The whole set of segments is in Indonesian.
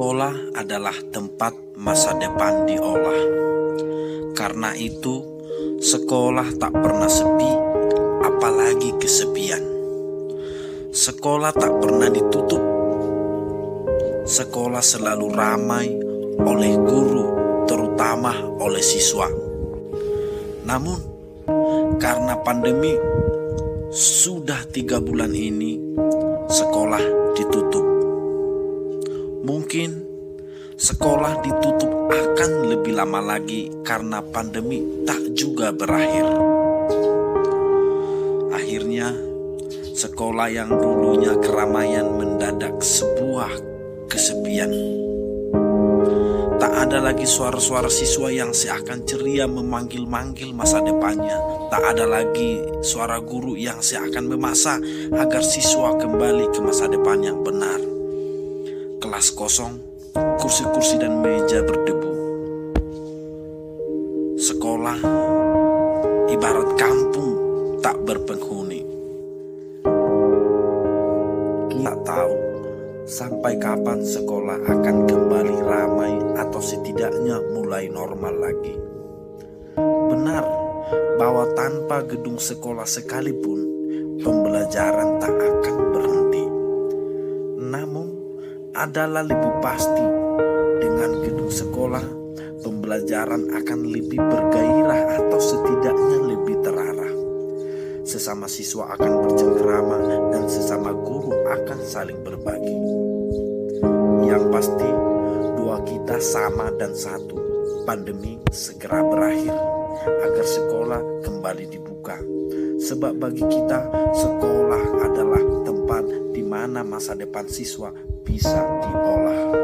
Sekolah adalah tempat masa depan diolah. Karena itu, sekolah tak pernah sepi, apalagi kesepian. Sekolah tak pernah ditutup. Sekolah selalu ramai oleh guru, terutama oleh siswa. Namun, karena pandemi, sudah 3 bulan ini, sekolah ditutup. Mungkin sekolah ditutup akan lebih lama lagi karena pandemi tak juga berakhir. Akhirnya, sekolah yang dulunya keramaian mendadak sebuah kesepian. Tak ada lagi suara-suara siswa yang seakan ceria memanggil-manggil masa depannya. Tak ada lagi suara guru yang seakan memaksa agar siswa kembali ke masa depan yang benar. Kelas kosong, kursi-kursi dan meja berdebu. Sekolah ibarat kampung tak berpenghuni. Tak tahu sampai kapan sekolah akan kembali ramai atau setidaknya mulai normal lagi. Benar bahwa tanpa gedung sekolah sekalipun pembelajaran tak akan berhenti. Namun adalah lebih pasti dengan gedung sekolah pembelajaran akan lebih bergairah atau setidaknya lebih terarah. Sesama siswa akan bercengkerama dan sesama guru akan saling berbagi. Yang pasti doa kita sama dan satu, pandemi segera berakhir agar sekolah kembali dibuka. Sebab bagi kita sekolah adalah tempat di mana masa depan siswa bisa diolah.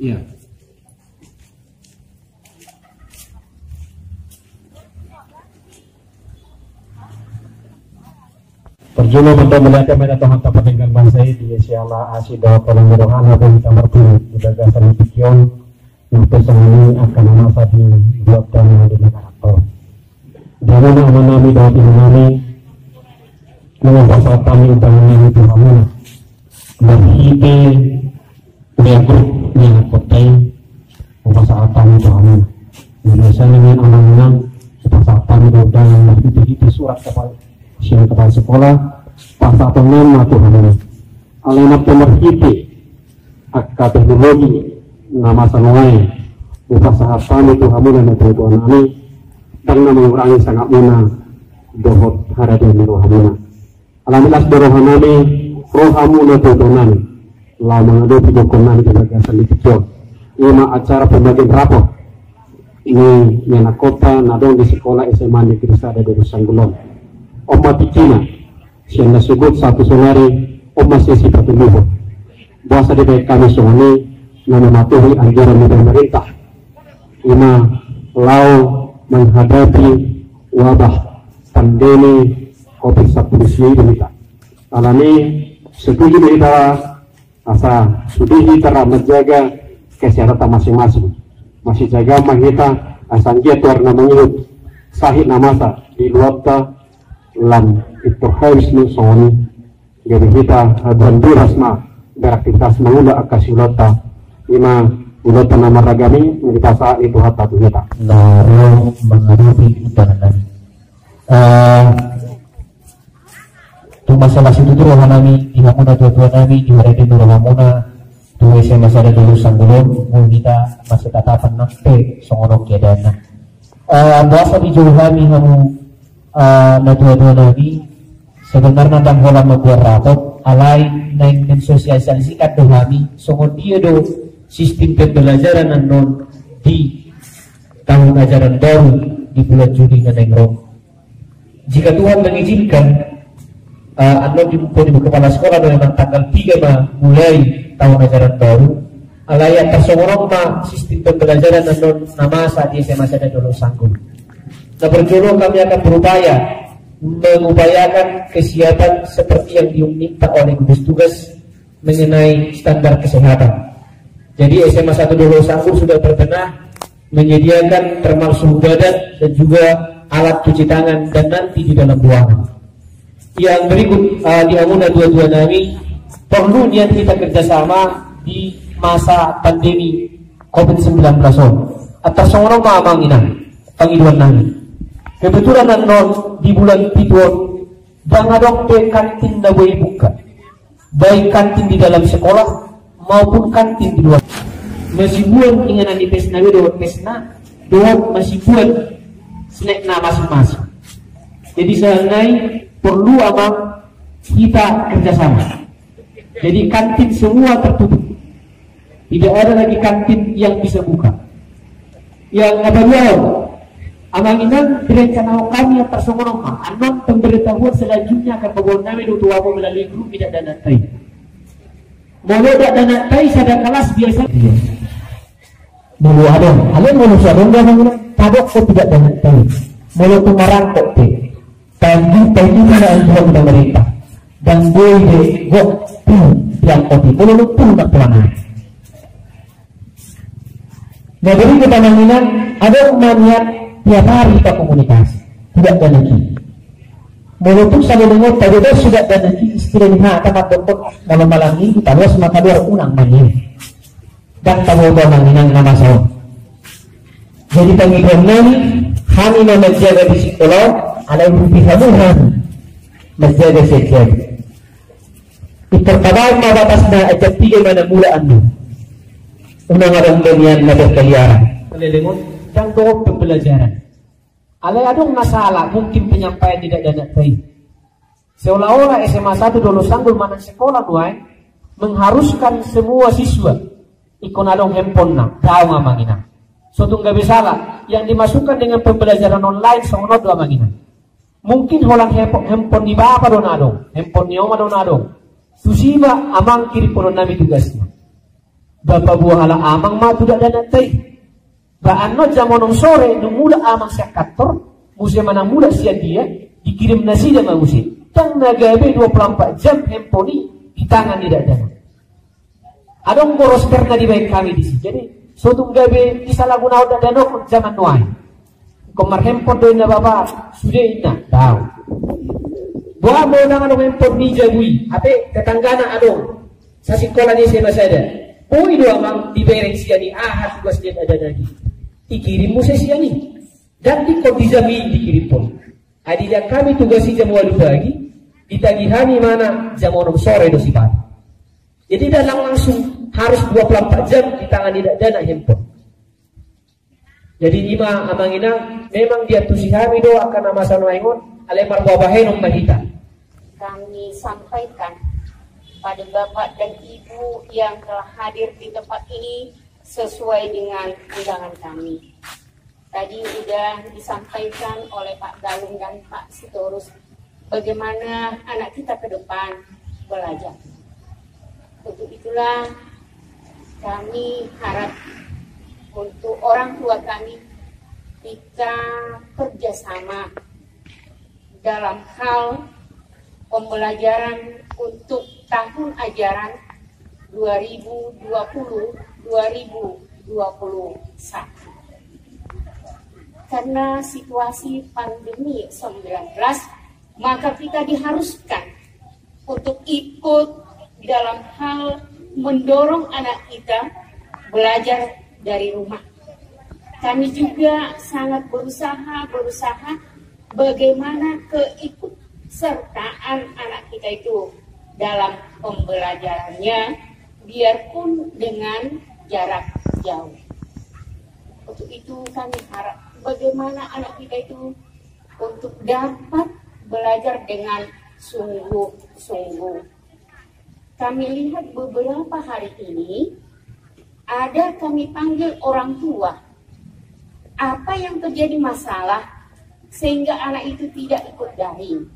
Iya. Perjulu untuk melihat kamera Tuhan tak peninggal bangsa di Yesiala Asida Tolong dan Tamar Puri Udaga Sani Pikion yang pesan ini akan masa di buat dan di negara Jangan menami dapat menami dengan bahasa kami utama ini Tuhan berhiti grup yang kotai bahasa kami Tuhan Indonesia dengan anak-anak bahasa kami udah yang berhiti surat kepala sekolah bahasa pengen Tuhan alamat pemerhiti akta teknologi nama sanuai bahasa kami Tuhan dan Tuhan kami karena mengurangi sangat mana dohot harapan rohamuna alamilas rohamani rohamuna Tuhan lah menghadapi dokumen di gagasan di Pikion. Ini acara pembagian rapor ini yang kota nadong di sekolah SMA Negeri Sada Sanggulon. Oma Cina yang disebut satu sonari Oma sesi pertumbuhan. Bahasa di baik kami soalnya mematuhi anjuran pemerintah. Ini lau menghadapi wabah pandemi COVID-19 ini. Alami setuju kita asa sudah kita menjaga kesehatan masing-masing. Masih jaga kita asal dia tuar namanya sahih namasa di luar lan itu harus nusoni. Jadi kita bandu rasma beraktivitas mengunda akasilota. Ima Udah tanama ragami kita saat itu hatta tu kita. Naro menghadapi utanan. Tu masalah situ tu rohanami di hamuna tua nami di hari itu rohamuna tu SMA sada dulu sanggulun kita masih tatapan nakte songonok kedana. Bahasa di jauh kami kamu na tua nami sebenarnya dan hola membuat ratot alai naik mensosialisasikan do kami songon dia do sistem pembelajaran non di tahun ajaran baru di bulan Juni ngeneng. Jika Tuhan mengizinkan anon di kepala sekolah dengan tanggal 3 mulai tahun ajaran baru alaya tersongorong sistem pembelajaran non nama saat di SMA sada dulu sanggul. Nah berjolo kami akan berupaya mengupayakan kesiapan seperti yang diminta oleh gugus tugas mengenai standar kesehatan. Jadi SMA 1 Dolo Sanggul sudah berbenah menyediakan termal suhu badan dan juga alat cuci tangan dan nanti di dalam ruangan. Yang berikut di Amuna 22 nami perlu niat kita kerjasama di masa pandemi COVID-19 atas seorang mamanginan panggilan nami. Kebetulan non di bulan Pituon dan adong kantin na boleh buka, baik kantin di dalam sekolah maupun kantin di luar. Masih buat inganan di pesna doang pesna doang masih buat snack na masing-masing. Jadi seandai perlu abang kita kerjasama. Jadi kantin semua tertutup, tidak ada lagi kantin yang bisa buka. Yang apabila amanginan direncana kami yang tersongong anon pemberitahuan selanjutnya akan membawa nami dua melalui grup tidak dana tai. Mulai dana tai sada kelas biasa. Mulu adong, alin mulu sadong dia mengira padok kok tidak dana tai. Mulu tumarang kok te. Tadi mana yang pemerintah dan boy de gok yang kopi. Mulu pun tak pelana. Nah dari kita mengingat ada maniat tiap hari kita komunikasi tidak ada lagi. Walaupun saya dengar tadi sudah ada lagi istilahnya tempat dokter malam-malam ini kita harus maka dia unang mandi dan tahu bahwa manginang nama saya. Jadi panggilan nami kami menjaga di psikolog ada yang bisa muhan menjaga sekian. Terkadang batasnya ajak tiga mana mula anu. Unang ada dunia nabi kaliaran. Lelengon yang doang pembelajaran. Alay adong masalah mungkin penyampaian tidak dana tai. Seolah-olah SMA 1 Dolo Sanggul mana sekolah nuai mengharuskan semua siswa ikon adong handphone na daw nga mangina. So tungga bisalah yang dimasukkan dengan pembelajaran online songonod dua mangina. Mungkin holang handphone di bapa don adong, handphone ni oma don adong. Susiba amang kiri pono nami tugasnya. Bapak buah hala amang ma tidak dana tai. Baano jamonong sore numula amang siya kantor musim mana mula siya dia dikirim nasi dan manusia tang nagabe 24 jam handphone di tangan tidak ada. Adong boros karena di baik kami di sini. Jadi suatu gabe kisah lagu naud dan danok zaman nuai. Komar handphone do na baba sudah ina tahu. Buah mau dengan handphone ni jagui. Ape tetanggana adong sa sekolah ni saya masih ada. Pui do amang dibereng siya ni ahad tugas dia ada lagi. Dikirim musisi ini dan dijamin dikirim pun. Adilah kami tugasi jam 8 pagi, ditagihani mana jam 6 sore dosi pagi. Jadi dalam langsung harus 24 jam di tangan tidak dana handphone. Jadi ima amangina memang dia tusi kami do akan nama sanoengon alemar babahenong mahita. Kami sampaikan pada Bapak dan Ibu yang telah hadir di tempat ini sesuai dengan undangan kami. Tadi sudah disampaikan oleh Pak Galung dan Pak Sitorus bagaimana anak kita ke depan belajar. Untuk itulah kami harap untuk orang tua kami kita kerjasama dalam hal pembelajaran untuk tahun ajaran 2020-2021 karena situasi pandemi 19 maka kita diharuskan untuk ikut dalam hal mendorong anak kita belajar dari rumah. Kami juga sangat berusaha bagaimana keikutsertaan anak kita itu dalam pembelajarannya, biarpun dengan jarak jauh. Untuk itu kami harap bagaimana anak kita itu untuk dapat belajar dengan sungguh-sungguh. Kami lihat beberapa hari ini ada kami panggil orang tua. Apa yang terjadi masalah sehingga anak itu tidak ikut daring?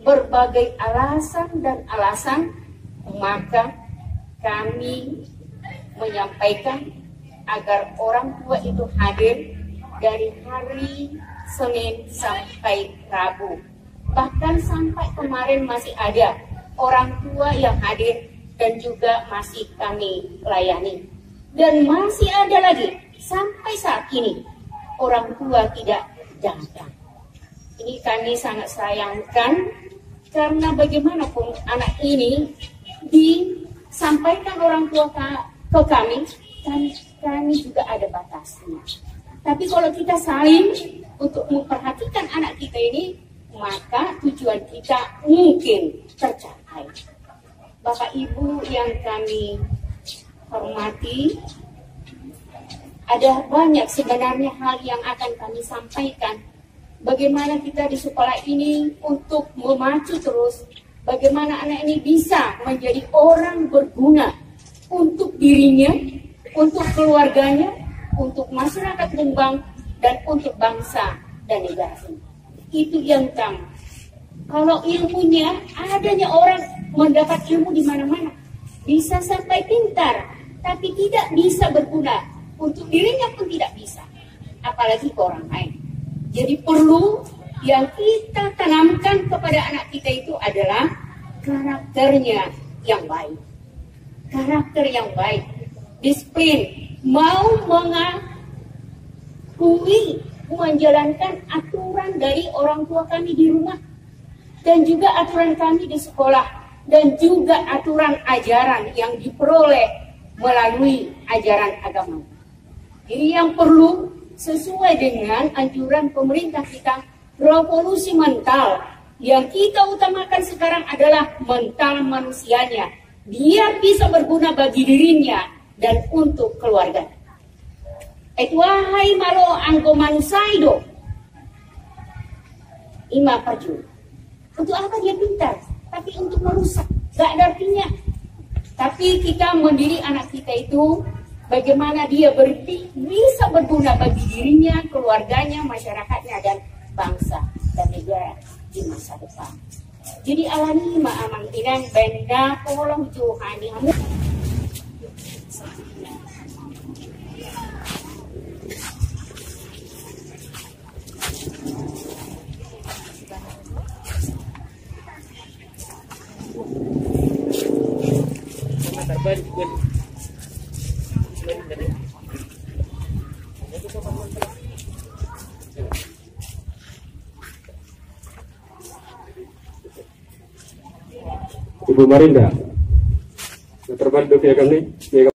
Berbagai alasan, maka kami menyampaikan agar orang tua itu hadir dari hari Senin sampai Rabu. Bahkan sampai kemarin masih ada orang tua yang hadir dan juga masih kami layani. Dan masih ada lagi sampai saat ini orang tua tidak datang. Ini kami sangat sayangkan karena bagaimanapun anak ini disampaikan orang tua ke kami juga ada batasnya. Tapi kalau kita saling untuk memperhatikan anak kita ini, maka tujuan kita mungkin tercapai. Bapak Ibu yang kami hormati, ada banyak sebenarnya hal yang akan kami sampaikan. Bagaimana kita di sekolah ini untuk memacu terus, bagaimana anak ini bisa menjadi orang berguna untuk dirinya, untuk keluarganya, untuk masyarakat Rembang, dan untuk bangsa dan negara ini. Itu yang utama. Kalau ilmunya, adanya orang mendapat ilmu di mana-mana, bisa sampai pintar, tapi tidak bisa berguna. Untuk dirinya pun tidak bisa, apalagi ke orang lain. Jadi perlu yang kita tanamkan kepada anak kita itu adalah karakternya yang baik. Karakter yang baik, disiplin, mau mengakui, menjalankan aturan dari orang tua kami di rumah, dan juga aturan kami di sekolah, dan juga aturan ajaran yang diperoleh melalui ajaran agama. Jadi yang perlu sesuai dengan anjuran pemerintah kita, revolusi mental. Yang kita utamakan sekarang adalah mental manusianya, biar bisa berguna bagi dirinya dan untuk keluarga. Wahai malo angko manusaido, ima perju. Untuk apa dia pintar? Tapi untuk merusak, gak ada artinya. Tapi kita mendidik anak kita itu bagaimana dia bisa berguna bagi dirinya, keluarganya, masyarakatnya, dan bangsa dan negara di masa depan. Jadi alani ma'amang inang benda polong Johani hamu. Ibu Marinda, terbantu ya kami.